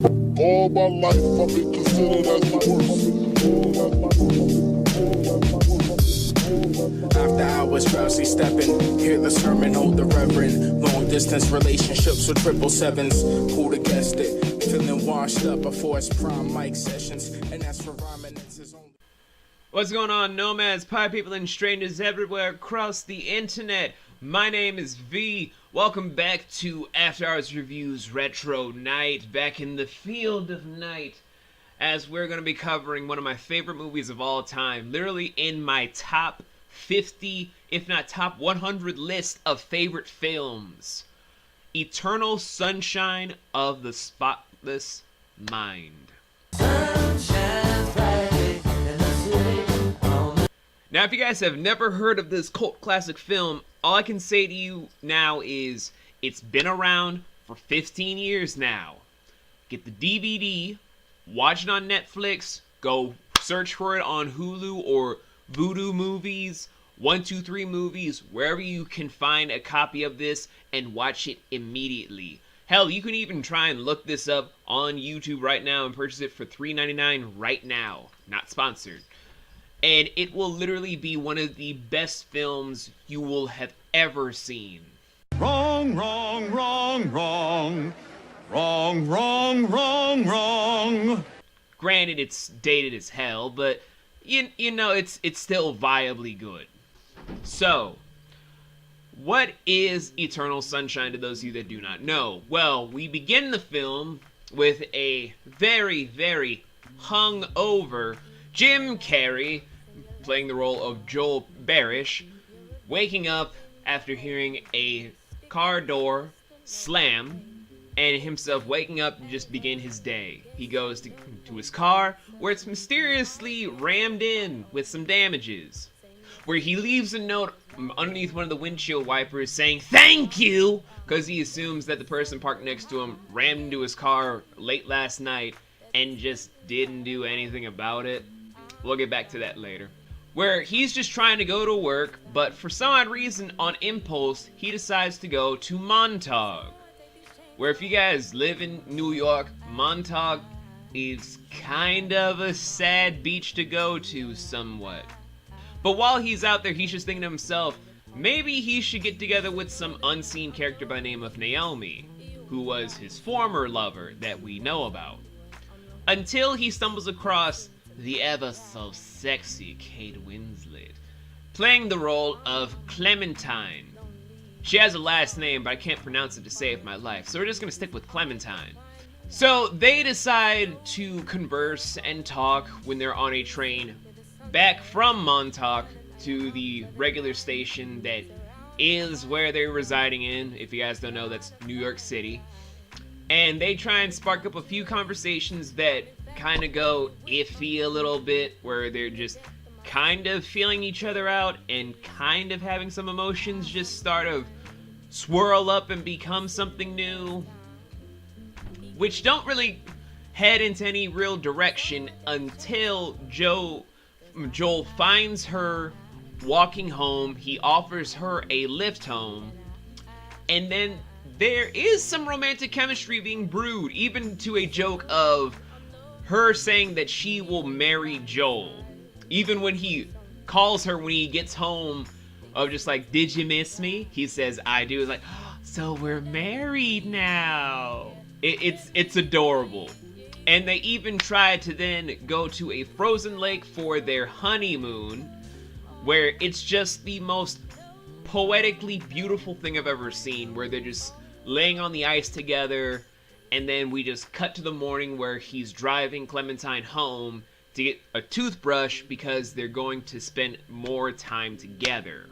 All my life I've been considered as the worst. After hours, drowsy stepping, hear the sermon, hold the reverend. Long distance relationships with 777s. Who'd have guessed it? Feeling washed up before its prime mic sessions. And as for rhyming, it's his own. What's going on, nomads, pie people, and strangers everywhere across the internet? My name is V. Welcome back to After Hours Reviews Retro Night, back in the field of night, as we're going to be covering one of my favorite movies of all time, literally in my top 50, if not top 100 list of favorite films. Eternal Sunshine of the Spotless Mind. Now, if you guys have never heard of this cult classic film, all I can say to you now is it's been around for 15 years now. Get the DVD, watch it on Netflix, go search for it on Hulu or Voodoo Movies, 123 Movies, wherever you can find a copy of this, and watch it immediately. Hell, you can even try and look this up on YouTube right now and purchase it for $3.99 right now. Not sponsored. And it will literally be one of the best films you will have ever seen. Wrong, wrong, wrong, wrong. Wrong, wrong, wrong, wrong. Granted, it's dated as hell, but you know, it's still viably good. So, what is Eternal Sunshine to those of you that do not know? Well, we begin the film with a very, very hungover Jim Carrey, playing the role of Joel Barish, waking up after hearing a car door slam, and himself waking up to just begin his day. He goes to his car, where it's mysteriously rammed in with some damages, where he leaves a note underneath one of the windshield wipers saying, "Thank you!" because he assumes that the person parked next to him rammed into his car late last night and just didn't do anything about it. We'll get back to that later. Where he's just trying to go to work, but for some odd reason, on impulse, he decides to go to Montauk. Where if you guys live in New York, Montauk is kind of a sad beach to go to somewhat. But while he's out there, he's just thinking to himself, maybe he should get together with some unseen character by the name of Naomi, who was his former lover that we know about. Until he stumbles across the ever-so-sexy Kate Winslet, playing the role of Clementine. She has a last name, but I can't pronounce it to save my life, so we're just gonna stick with Clementine. So they decide to converse and talk when they're on a train back from Montauk to the regular station that is where they're residing in. If you guys don't know, that's New York City. And they try and spark up a few conversations that kind of go iffy a little bit, where they're just kind of feeling each other out and kind of having some emotions just start to swirl up and become something new, which don't really head into any real direction until Joel finds her walking home. He offers her a lift home, and then there is some romantic chemistry being brewed, even to a joke of her saying that she will marry Joel. Even when he calls her when he gets home, of just like, "Did you miss me?" He says, "I do." It's like, so we're married now. It's adorable. And they even try to then go to a frozen lake for their honeymoon, where it's just the most poetically beautiful thing I've ever seen, where they're just laying on the ice together, and then we just cut to the morning where he's driving Clementine home to get a toothbrush because they're going to spend more time together.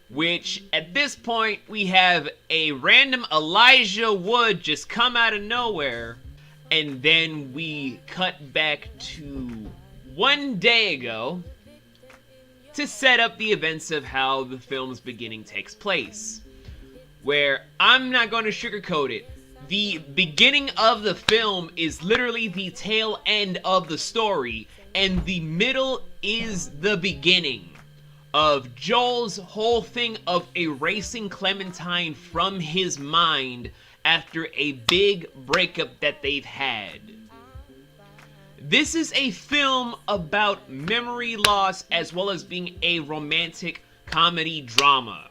Which, at this point, we have a random Elijah Wood just come out of nowhere, and then we cut back to one day ago to set up the events of how the film's beginning takes place. Where, I'm not going to sugarcoat it, the beginning of the film is literally the tail end of the story, and the middle is the beginning of Joel's whole thing of erasing Clementine from his mind after a big breakup that they've had. This is a film about memory loss as well as being a romantic comedy drama.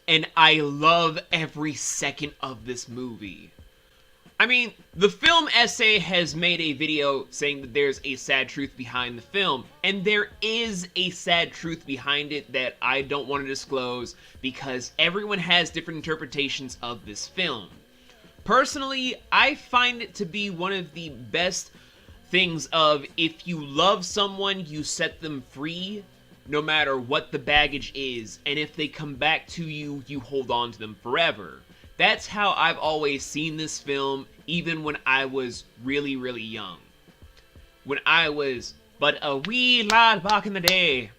And I love every second of this movie. I mean, the Film Essay has made a video saying that there's a sad truth behind the film, and there is a sad truth behind it that I don't want to disclose because everyone has different interpretations of this film. Personally, I find it to be one of the best things of if you love someone, you set them free, no matter what the baggage is, and if they come back to you, you hold on to them forever. That's how I've always seen this film, even when I was really, really young. When I was but a wee lad back in the day,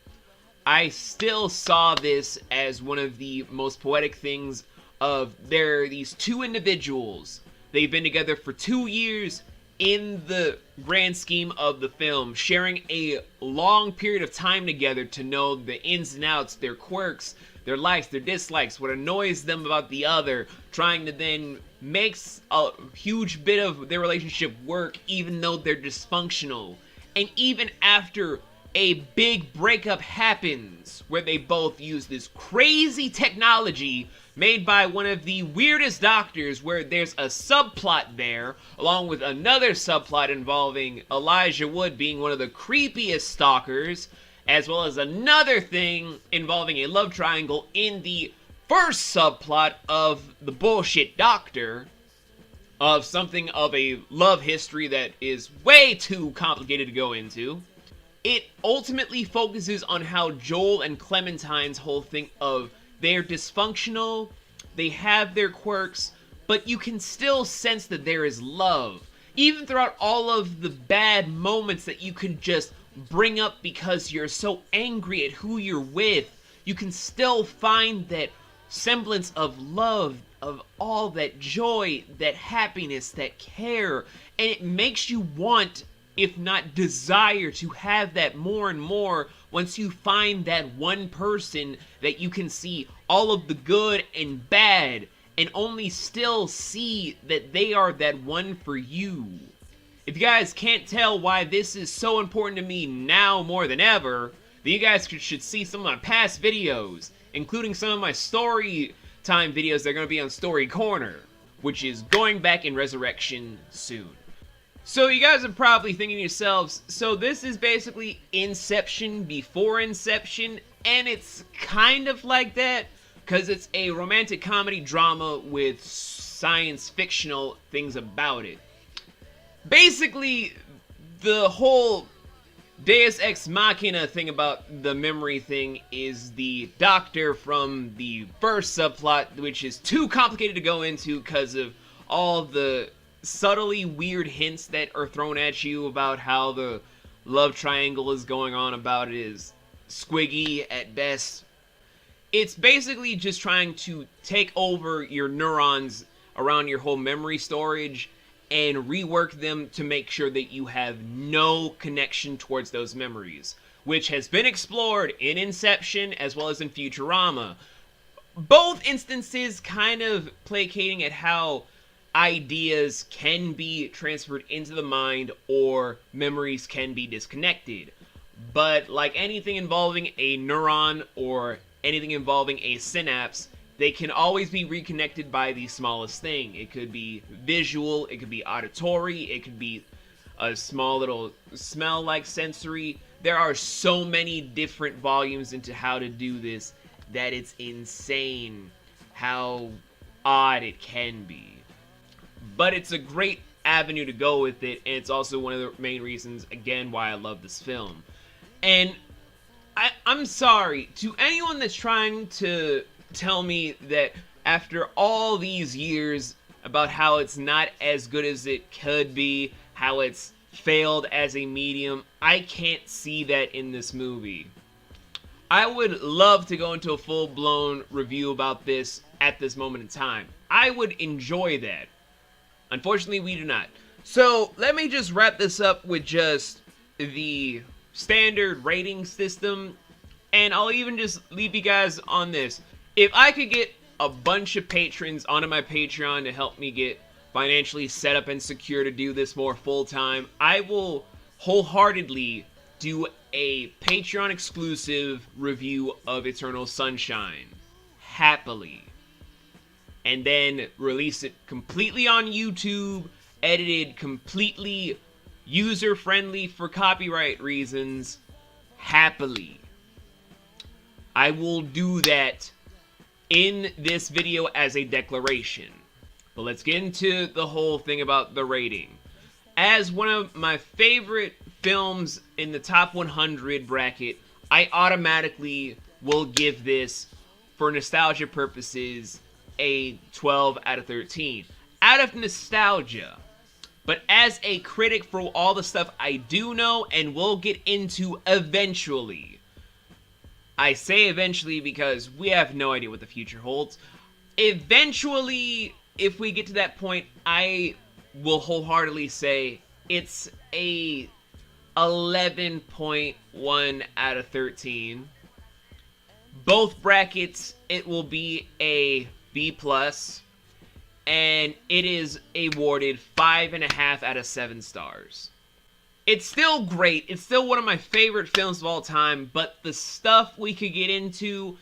I still saw this as one of the most poetic things of there are these two individuals. They've been together for 2 years in the grand scheme of the film, sharing a long period of time together to know the ins and outs, their quirks, their likes, their dislikes, what annoys them about the other, trying to then make a huge bit of their relationship work even though they're dysfunctional. And even after a big breakup happens, where they both use this crazy technology made by one of the weirdest doctors, where there's a subplot there, along with another subplot involving Elijah Wood being one of the creepiest stalkers, as well as another thing involving a love triangle in the first subplot of the bullshit doctor, of something of a love history that is way too complicated to go into. It ultimately focuses on how Joel and Clementine's whole thing of they're dysfunctional, they have their quirks, but you can still sense that there is love. Even throughout all of the bad moments that you can just bring up because you're so angry at who you're with, you can still find that semblance of love, of all that joy, that happiness, that care, and it makes you want, if not desire, to have that more and more once you find that one person that you can see all of the good and bad and only still see that they are that one for you. If you guys can't tell why this is so important to me now more than ever, then you guys should see some of my past videos, including some of my story time videos that are going to be on Story Corner, which is going back in Resurrection soon. So you guys are probably thinking to yourselves, so this is basically Inception before Inception, and it's kind of like that, because it's a romantic comedy drama with science fictional things about it. Basically, the whole Deus Ex Machina thing about the memory thing is the doctor from the first subplot, which is too complicated to go into because of all the subtly weird hints that are thrown at you about how the love triangle is going on about it is squiggy at best. It's basically just trying to take over your neurons around your whole memory storage and rework them to make sure that you have no connection towards those memories, which has been explored in Inception as well as in Futurama. Both instances kind of placating at how ideas can be transferred into the mind or memories can be disconnected. But like anything involving a neuron or anything involving a synapse, they can always be reconnected by the smallest thing. It could be visual, it could be auditory, it could be a small little smell like sensory. There are so many different volumes into how to do this that it's insane how odd it can be. But it's a great avenue to go with it, and it's also one of the main reasons, again, why I love this film. And I'm sorry, to anyone that's trying to tell me that after all these years about how it's not as good as it could be, how it's failed as a medium, I can't see that in this movie. I would love to go into a full-blown review about this at this moment in time. I would enjoy that. Unfortunately, we do not. So, let me just wrap this up with just the standard rating system, and I'll even just leave you guys on this. If I could get a bunch of patrons onto my Patreon to help me get financially set up and secure to do this more full-time, I will wholeheartedly do a Patreon exclusive review of Eternal Sunshine. Happily. And then release it completely on YouTube, edited completely user-friendly for copyright reasons. Happily. I will do that in this video as a declaration. But let's get into the whole thing about the rating. As one of my favorite films in the top 100 bracket, I automatically will give this, for nostalgia purposes, a 12 out of 13. Out of nostalgia. But as a critic for all the stuff I do know and will get into eventually. I say eventually because we have no idea what the future holds. Eventually, if we get to that point, I will wholeheartedly say it's a 11.1 out of 13. Both brackets, it will be a B+, and it is awarded 5.5 out of 7 stars. It's still great. It's still one of my favorite films of all time, but the stuff we could get into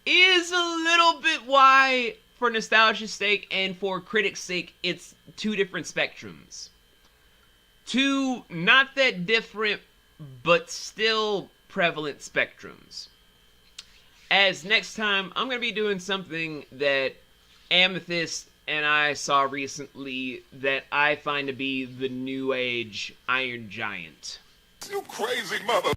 is a little bit why, for nostalgia's sake and for critics' sake, it's two different spectrums. Two not that different, but still prevalent spectrums. As next time, I'm going to be doing something that Amethyst and I saw recently that I find to be the new age Iron Giant. You crazy mother.